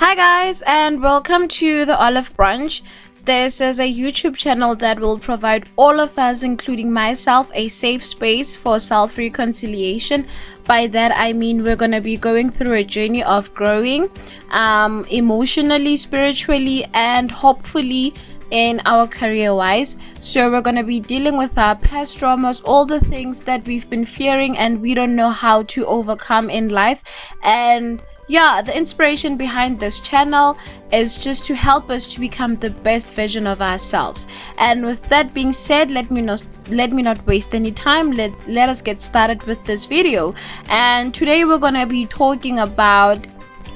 Hi, guys, and welcome to the Olive Branch. This is a YouTube channel that will provide all of us, including myself, a safe space for self reconciliation. By that, I mean we're going to be going through a journey of growing emotionally, spiritually, and hopefully in our career wise. So we're going to be dealing with our past traumas, all the things that we've been fearing and we don't know how to overcome in life. And yeah, the inspiration behind this channel is just to help us to become the best version of ourselves. And with that being said, let me not waste any time. Let us get started with this video. And today we're gonna be talking about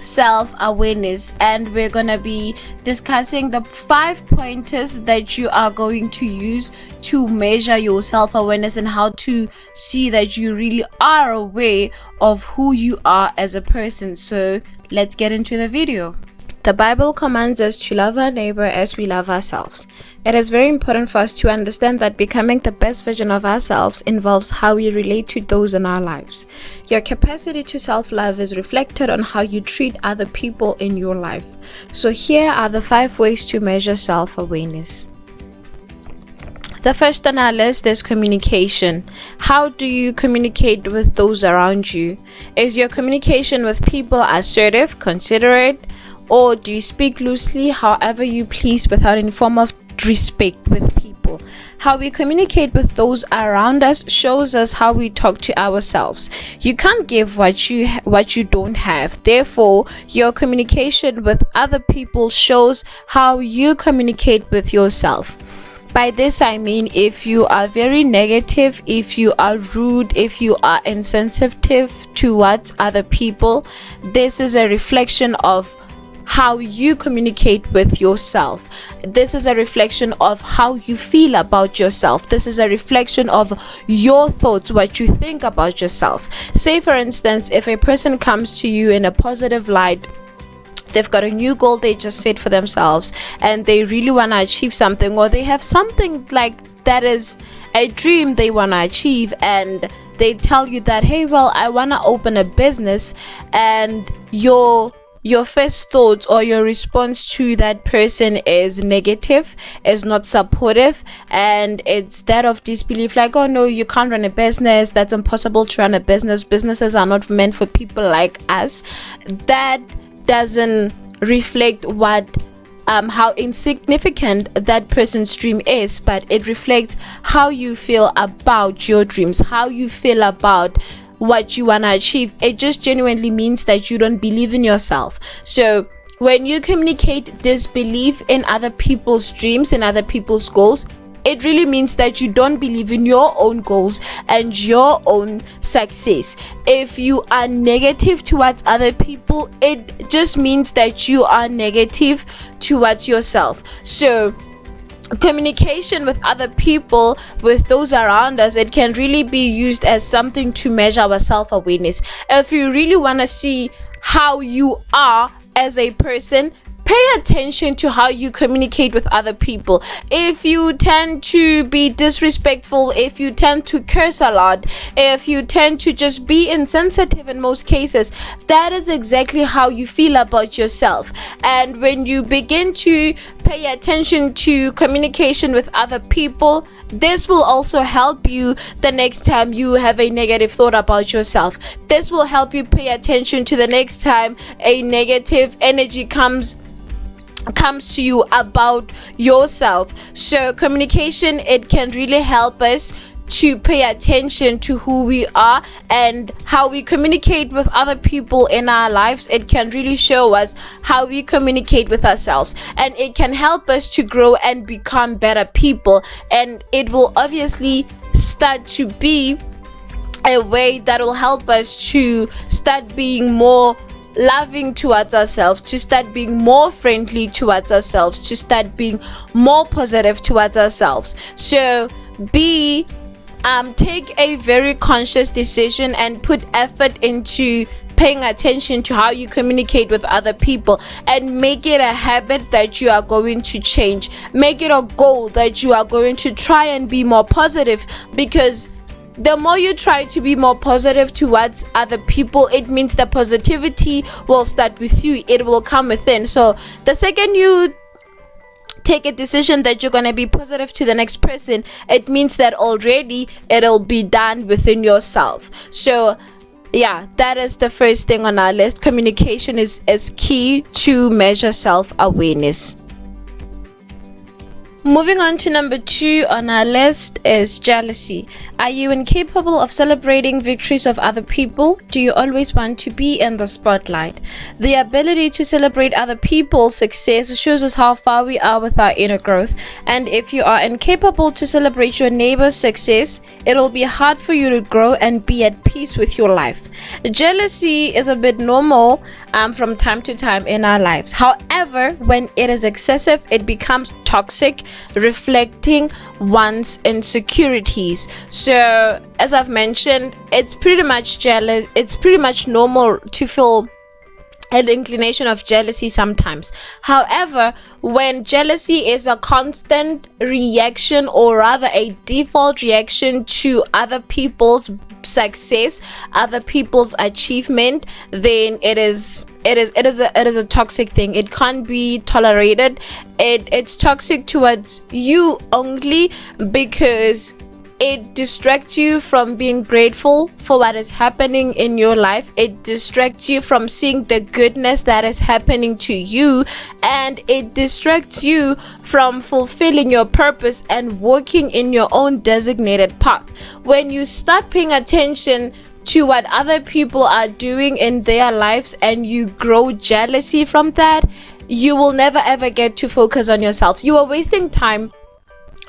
self-awareness, and we're gonna be discussing the 5 pointers that you are going to use to measure your self-awareness and how to see that you really are aware of who you are as a person. So let's get into the video. The Bible commands us to love our neighbor as we love ourselves. It is very important for us to understand that becoming the best version of ourselves involves how we relate to those in our lives. Your capacity to self-love is reflected on how you treat other people in your life. So here are the 5 ways to measure self-awareness. The first on our list is communication. How do you communicate with those around you? Is your communication with people assertive, considerate, or do you speak loosely, however you please, without any form of respect with people? How we communicate with those around us shows us how we talk to ourselves. You can't give what you don't have. Therefore, your communication with other people shows how you communicate with yourself. By this I mean, if you are very negative, if you are rude, if you are insensitive towards other people, this is a reflection of how you communicate with yourself. This is a reflection of how you feel about yourself. This is a reflection of your thoughts, what you think about yourself. Say for instance, if a person comes to you in a positive light, they've got a new goal they just set for themselves and they really want to achieve something, or they have something like that is a dream they want to achieve, and they tell you that, hey, well, I want to open a business, and your first thoughts or your response to that person is negative, is not supportive, and it's that of disbelief, like, oh no, you can't run a business, that's impossible to run a business, businesses are not meant for people like us. That doesn't reflect how insignificant that person's dream is, but it reflects how you feel about your dreams, how you feel about what you want to achieve. It just genuinely means that you don't believe in yourself. So when you communicate disbelief in other people's dreams and other people's goals, it really means that you don't believe in your own goals and your own success. If you are negative towards other people, it just means that you are negative towards yourself. So communication with other people, with those around us, it can really be used as something to measure our self-awareness. If you really want to see how you are as a person, pay attention to how you communicate with other people. If you tend to be disrespectful, if you tend to curse a lot, if you tend to just be insensitive in most cases, that is exactly how you feel about yourself. And when you begin to pay attention to communication with other people, this will also help you the next time you have a negative thought about yourself. This will help you pay attention to the next time a negative energy comes to you about yourself. So communication, it can really help us to pay attention to who we are and how we communicate with other people in our lives. It can really show us how we communicate with ourselves, and it can help us to grow and become better people. And it will obviously start to be a way that will help us to start being more loving towards ourselves, to start being more friendly towards ourselves, to start being more positive towards ourselves. So take a very conscious decision and put effort into paying attention to how you communicate with other people, and make it a habit that you are going to change. Make it a goal that you are going to try and be more positive, because the more you try to be more positive towards other people, it means the positivity will start with you. It will come within. So the second you take a decision that you're going to be positive to the next person, it means that already it'll be done within yourself. So yeah, that is the first thing on our list. Communication is key to measure self-awareness. Moving on to number 2 on our list is jealousy. Are you incapable of celebrating victories of other people? Do you always want to be in the spotlight? The ability to celebrate other people's success shows us how far we are with our inner growth. And if you are incapable to celebrate your neighbor's success, it'll be hard for you to grow and be at peace with your life. Jealousy is a bit normal from time to time in our lives. However, when it is excessive, it becomes toxic, reflecting one's insecurities. So as I've mentioned, it's pretty much normal to feel an inclination of jealousy sometimes. However, when jealousy is a constant reaction, or rather a default reaction to other people's success, other people's achievement, then it is a toxic thing. It can't be tolerated. It's toxic towards you only because it distracts you from being grateful for what is happening in your life. It distracts you from seeing the goodness that is happening to you, and it distracts you from fulfilling your purpose and walking in your own designated path. When you start paying attention to what other people are doing in their lives and you grow jealousy from that, you will never ever get to focus on yourself. You are wasting time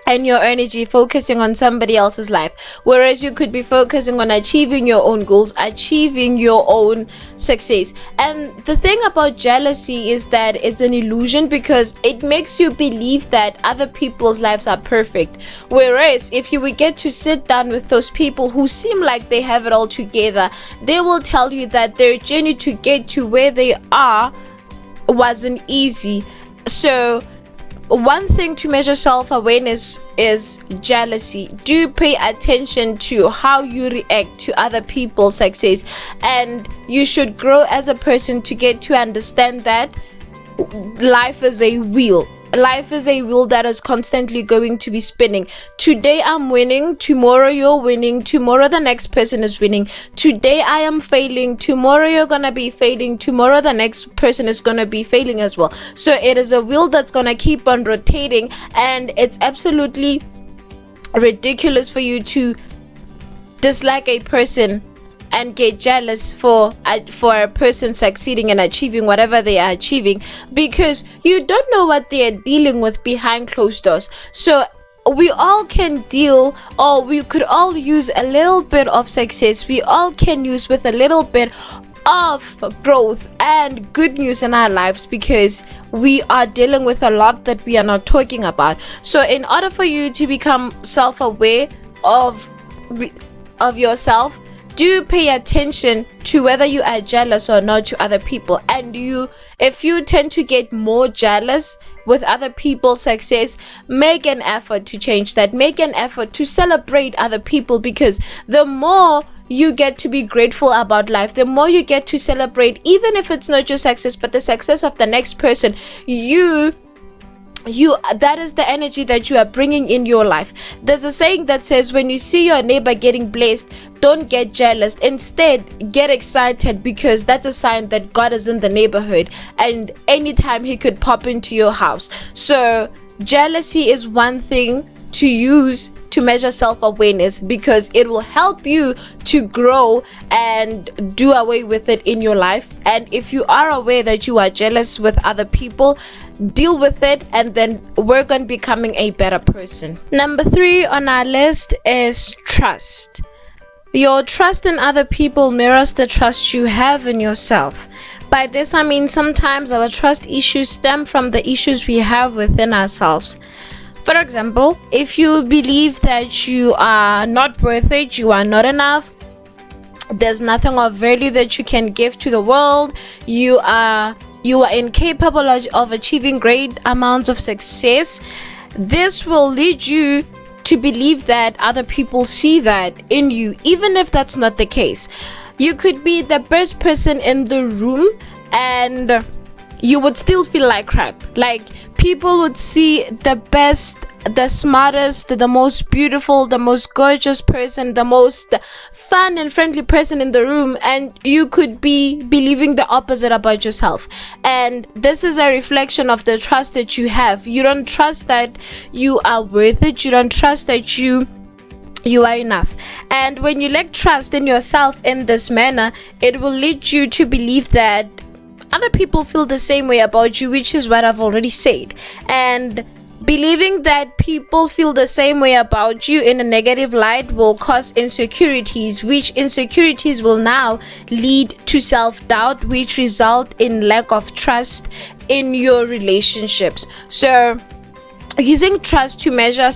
and your energy focusing on somebody else's life, whereas you could be focusing on achieving your own goals, achieving your own success. And the thing about jealousy is that it's an illusion, because it makes you believe that other people's lives are perfect, whereas if you would get to sit down with those people who seem like they have it all together, they will tell you that their journey to get to where they are wasn't easy. So one thing to measure self-awareness is jealousy. Do pay attention to how you react to other people's success, and you should grow as a person to get to understand that life is a wheel. Life is a wheel that is constantly going to be spinning. Today I'm winning, tomorrow you're winning, tomorrow the next person is winning. Today I am failing, tomorrow you're gonna be failing, tomorrow the next person is gonna be failing as well. So it is a wheel that's gonna keep on rotating, and it's absolutely ridiculous for you to dislike a person and get jealous for a person succeeding and achieving whatever they are achieving, because you don't know what they are dealing with behind closed doors. So we all can deal, or we could all use a little bit of success. We all can use with a little bit of growth and good news in our lives, because we are dealing with a lot that we are not talking about. So in order for you to become self-aware of yourself, do pay attention to whether you are jealous or not to other people. And if you tend to get more jealous with other people's success, make an effort to change that. Make an effort to celebrate other people, because the more you get to be grateful about life, the more you get to celebrate, even if it's not your success but the success of the next person, that is the energy that you are bringing in your life. There's a saying that says, when you see your neighbor getting blessed, don't get jealous. Instead, get excited, because that's a sign that God is in the neighborhood, and anytime he could pop into your house. So jealousy is one thing to use to measure self-awareness, because it will help you to grow and do away with it in your life. And if you are aware that you are jealous with other people, deal with it and then work on becoming a better person. Number 3 on our list is trust. Your trust in other people mirrors the trust you have in yourself. By this I mean sometimes our trust issues stem from the issues we have within ourselves. For example, if you believe that you are not worth it, you are not enough, there's nothing of value that you can give to the world, you are incapable of achieving great amounts of success, this will lead you to believe that other people see that in you, even if that's not the case. You could be the best person in the room and you would still feel like crap. Like, people would see the best, the smartest, the most beautiful, the most gorgeous person, the most fun and friendly person in the room, and you could be believing the opposite about yourself. And this is a reflection of the trust that you have. You don't trust that you are worth it. You don't trust that you are enough. And when you lack trust in yourself in this manner, it will lead you to believe that other people feel the same way about you, which is what I've already said. And believing that people feel the same way about you in a negative light will cause insecurities, which insecurities will now lead to self-doubt, which result in lack of trust in your relationships. So using trust to measure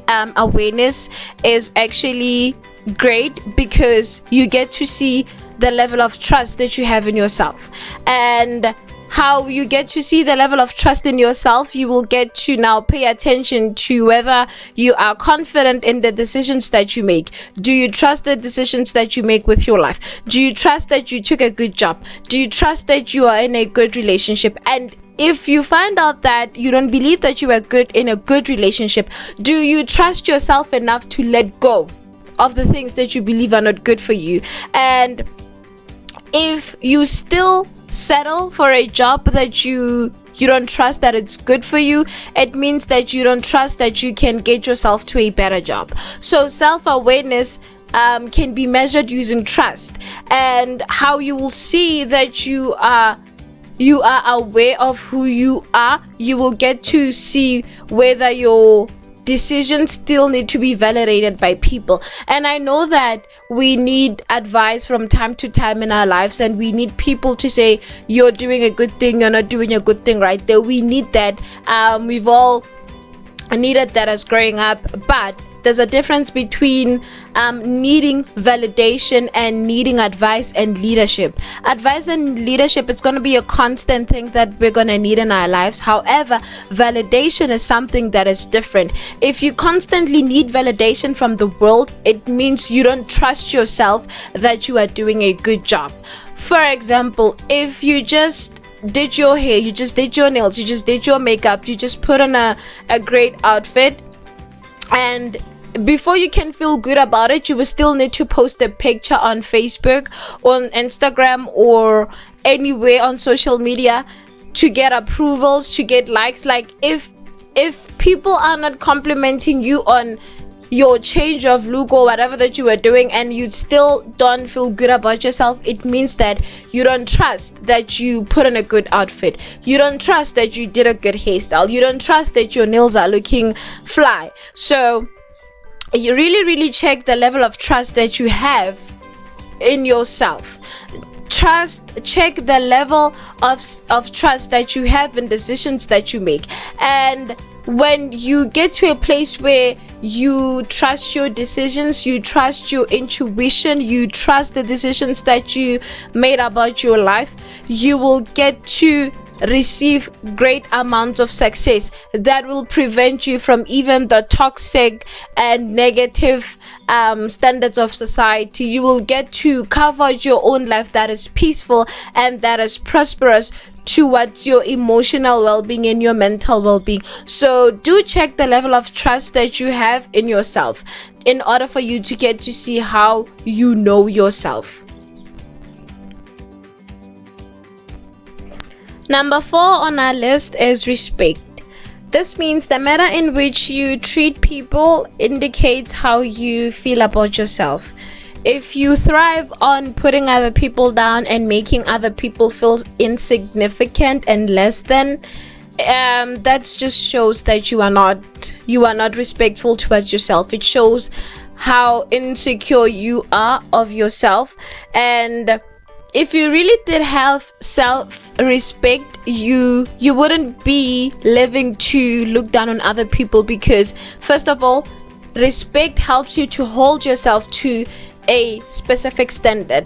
awareness is actually great, because you get to see the level of trust that you have in yourself. And how you get to see the level of trust in yourself, you will get to now pay attention to whether you are confident in the decisions that you make. Do you trust the decisions that you make with your life? Do you trust that you took a good job? Do you trust that you are in a good relationship? And if you find out that you don't believe that you are good in a good relationship, do you trust yourself enough to let go of the things that you believe are not good for you? And if you still settle for a job that you don't trust that it's good for you, it means that you don't trust that you can get yourself to a better job. So self-awareness can be measured using trust, and how you will see that you are aware of who you are. You will get to see whether your decisions still need to be validated by people. And I know that we need advice from time to time in our lives, and we need people to say, you're doing a good thing, you're not doing a good thing right there. We need that. We've all needed that as growing up, but there's a difference between needing validation and needing advice and leadership. Advice and leadership is going to be a constant thing that we're going to need in our lives. However, validation is something that is different. If you constantly need validation from the world, it means you don't trust yourself that you are doing a good job. For example, if you just did your hair, you just did your nails, you just did your makeup, you just put on a great outfit, and before you can feel good about it, you will still need to post a picture on Facebook, on Instagram, or anywhere on social media to get approvals, to get likes. Like, if people are not complimenting you on your change of look or whatever that you were doing, and you still don't feel good about yourself, it means that you don't trust that you put on a good outfit. You don't trust that you did a good hairstyle. You don't trust that your nails are looking fly. So you really check the level of trust that you have in yourself. Check the level of trust that you have in decisions that you make. And when you get to a place where you trust your decisions, you trust your intuition, you trust the decisions that you made about your life, you will get to receive great amounts of success that will prevent you from even the toxic and negative standards of society. You will get to cover your own life that is peaceful and that is prosperous towards your emotional well-being and your mental well-being. So do check the level of trust that you have in yourself in order for you to get to see how you know yourself. Number 4 on our list is respect. This means the manner in which you treat people indicates how you feel about yourself. If you thrive on putting other people down and making other people feel insignificant and less than, that just shows that you are not respectful towards yourself. It shows how insecure you are of yourself. And if you really did have self-respect, you wouldn't be living to look down on other people, because first of all, respect helps you to hold yourself to a specific standard.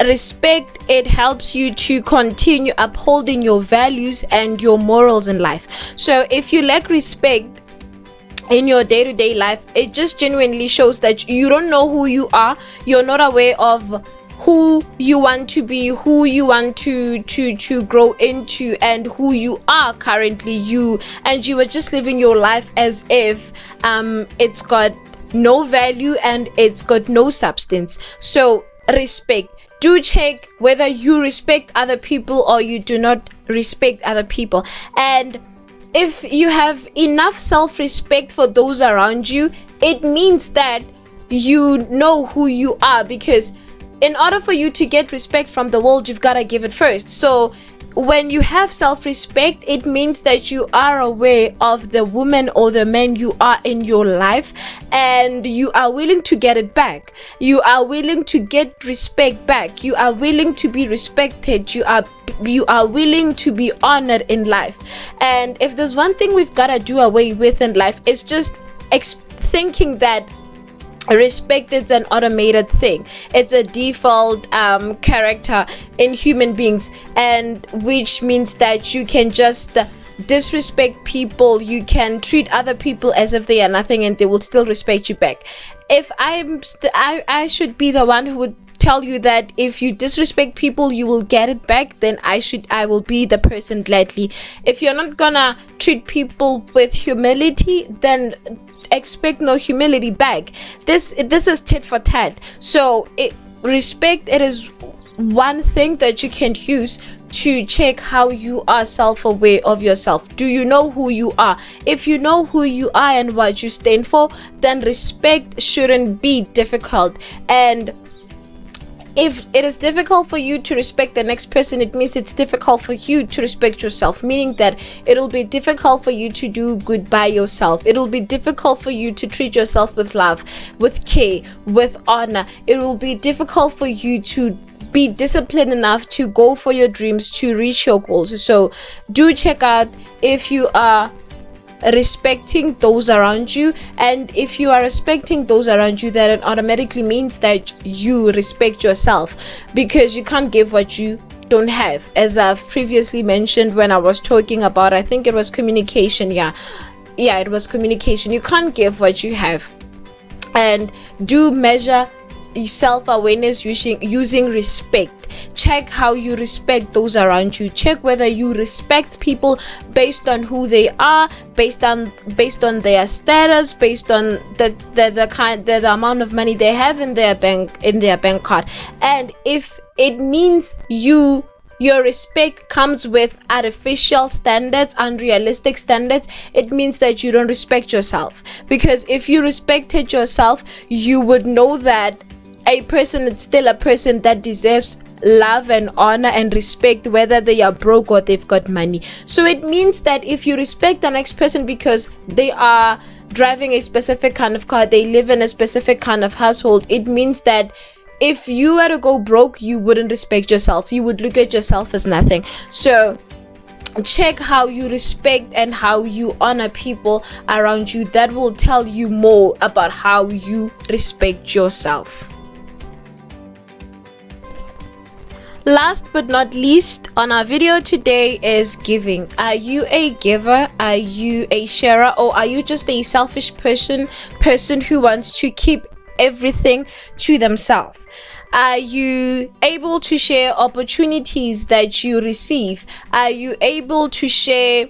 Respect, it helps you to continue upholding your values and your morals in life. So if you lack respect, in your day-to-day life, it just genuinely shows that you don't know who you are. You're not aware of who you want to be, who you want to grow into, and who you are currently, and you are just living your life as if it's got no value and it's got no substance. So respect. Do check whether you respect other people or you do not respect other people. And if you have enough self-respect for those around you, it means that you know who you are, because in order for you to get respect from the world, you've got to give it first. So when you have self-respect, it means that you are aware of the woman or the man you are in your life, and you are willing to get it back. You are willing to get respect back. You are willing to be respected. You are willing to be honored in life. And if there's one thing we've got to do away with in life, it's just thinking that respect is an automated thing. It's a default character in human beings, and which means that you can just disrespect people. You can treat other people as if they are nothing, and they will still respect you back. If I should be the one who would tell you that if you disrespect people you will get it back, then I will be the person gladly. If you're not gonna treat people with humility, then expect no humility back. This is tit for tat. So respect, it is one thing that you can use to check how you are self-aware of yourself. Do you know who you are? If you know who you are and what you stand for, then respect shouldn't be difficult. And if it is difficult for you to respect the next person, it means it's difficult for you to respect yourself, meaning that it'll be difficult for you to do good by yourself. It'll be difficult for you to treat yourself with love, with care, with honor. It will be difficult for you to be disciplined enough to go for your dreams, to reach your goals. So do check out if you are respecting those around you, and if you are respecting those around you, that it automatically means that you respect yourself, because you can't give what you don't have. As I've previously mentioned when I was talking about, I think it was communication. It was communication. You can't give what you have. And do measure self-awareness using respect. Check how you respect those around you. Check whether you respect people based on who they are, based on their status, based on the amount of money they have in their bank card. And if it means your respect comes with artificial standards, unrealistic standards, it means that you don't respect yourself. Because if you respected yourself, you would know that a person is still a person that deserves love and honor and respect, whether they are broke or they've got money. So it means that if you respect the next person because they are driving a specific kind of car, they live in a specific kind of household, it means that if you were to go broke, you wouldn't respect yourself. You would look at yourself as nothing. So check how you respect and how you honor people around you. That will tell you more about how you respect yourself. Last but not least on our video today is giving. Are you a giver? Are you a sharer? Or are you just a selfish person who wants to keep everything to themselves? Are you able to share opportunities that you receive? Are you able to share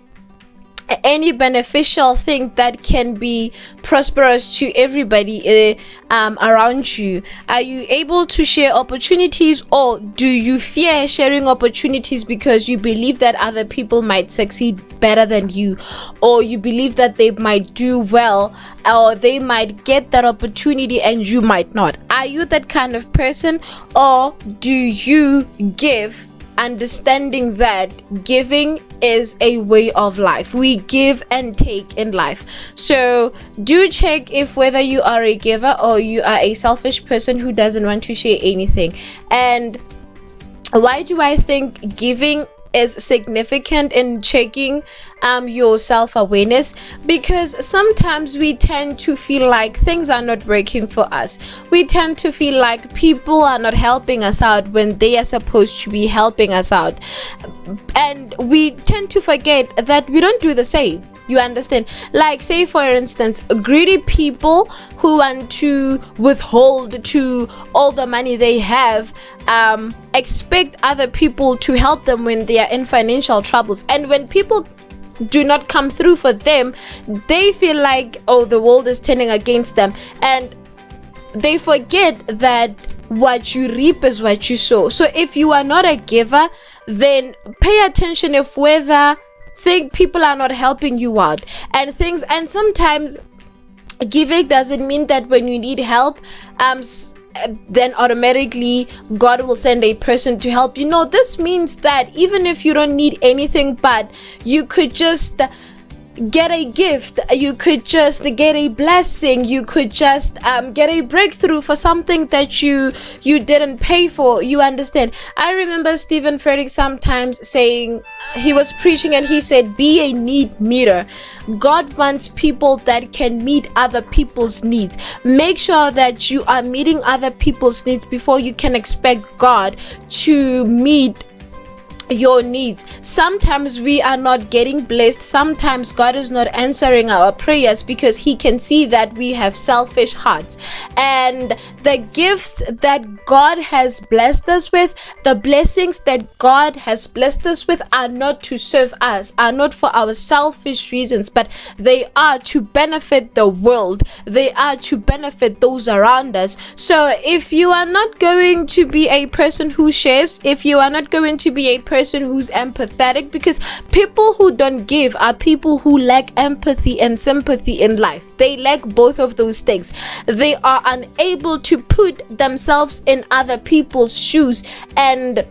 any beneficial thing that can be prosperous to everybody around you? Are you able to share opportunities, or do you fear sharing opportunities because you believe that other people might succeed better than you, or you believe that they might do well, or they might get that opportunity and you might not? Are you that kind of person, or do you give, understanding that giving is a way of life? We give and take in life. So do check if whether you are a giver or you are a selfish person who doesn't want to share anything. And why do I think giving is significant in checking your self-awareness? Because sometimes we tend to feel like things are not working for us. We tend to feel like people are not helping us out when they are supposed to be helping us out, and we tend to forget that we don't do the same. You understand? Like, say for instance, greedy people who want to withhold to all the money they have, expect other people to help them when they are in financial troubles. And when people do not come through for them, they feel like, oh, the world is turning against them, and they forget that what you reap is what you sow. So if you are not a giver, then pay attention if whether think people are not helping you out and things. And sometimes giving doesn't mean that when you need help, then automatically God will send a person to help you. No, this means that even if you don't need anything, but you could just get a gift, you could just get a blessing, you could just get a breakthrough for something that you didn't pay for. You understand? I remember Stephen Frederick sometimes saying, he was preaching and he said, be a need meter. God wants people that can meet other people's needs. Make sure that you are meeting other people's needs before you can expect God to meet your needs. Sometimes we are not getting blessed. Sometimes God is not answering our prayers because he can see that we have selfish hearts. And the gifts that God has blessed us with, the blessings that God has blessed us with, are not to serve us, are not for our selfish reasons, but they are to benefit the world. They are to benefit those around us. So if you are not going to be a person who shares, if you are not going to be a person who's empathetic, because people who don't give are people who lack empathy and sympathy in life. They lack both of those things. They are unable to put themselves in other people's shoes, and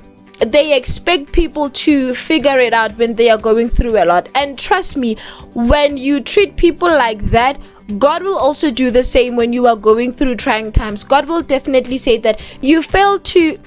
they expect people to figure it out when they are going through a lot. And trust me, when you treat people like that, God will also do the same when you are going through trying times. God will definitely say that you failed to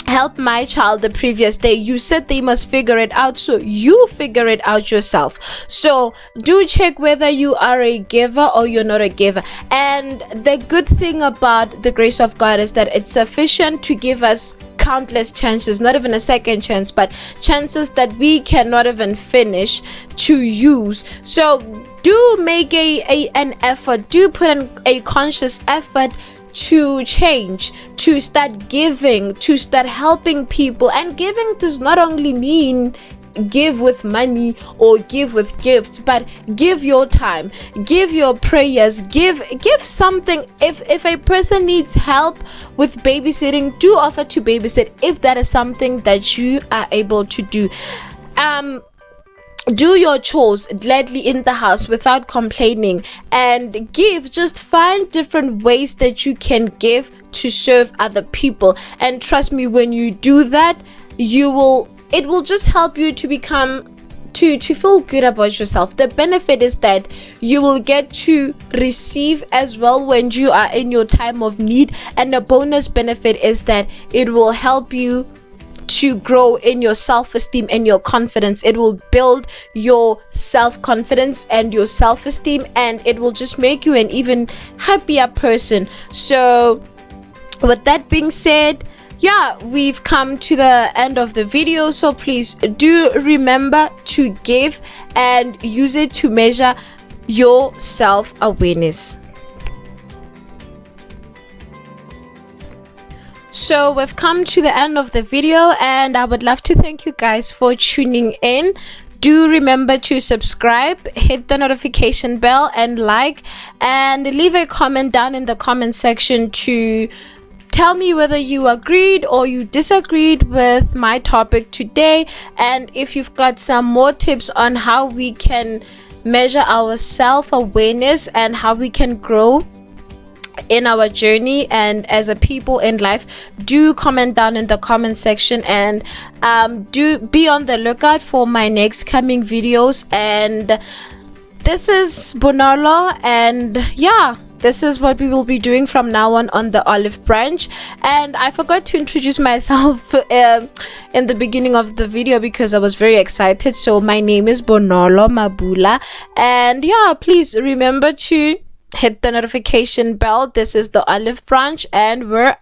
help my child the previous day. You said they must figure it out, so you figure it out yourself. So do check whether you are a giver or you're not a giver. And the good thing about the grace of God is that it's sufficient to give us countless chances, not even a second chance, but chances that we cannot even finish to use. So do make an effort, do put in a conscious effort to change, to start giving, to start helping people. And giving does not only mean give with money or give with gifts, but give your time, give your prayers, give something. If a person needs help with babysitting, do offer to babysit if that is something that you are able to do. Do your chores gladly in the house without complaining, and give. Just find different ways that you can give to serve other people. And trust me, when you do that, it will just help you to become to feel good about yourself. The benefit is that you will get to receive as well when you are in your time of need, and the bonus benefit is that it will help you to grow in your self-esteem and your confidence. It will build your self-confidence and your self-esteem, and it will just make you an even happier person. So with that being said, yeah, we've come to the end of the video. So please do remember to give and use it to measure your self-awareness. So we've come to the end of the video, and I would love to thank you guys for tuning in. Do remember to subscribe, hit the notification bell, and like, and leave a comment down in the comment section to tell me whether you agreed or you disagreed with my topic today, and if you've got some more tips on how we can measure our self-awareness and how we can grow in our journey and as a people in life. Do comment down in the comment section, and do be on the lookout for my next coming videos. And this is Bonolo, and yeah, this is what we will be doing from now on the Olive Branch. And I forgot to introduce myself in the beginning of the video because I was very excited. So my name is Bonolo Mabula, and yeah, please remember to hit the notification bell. This is the Olive Branch, and we're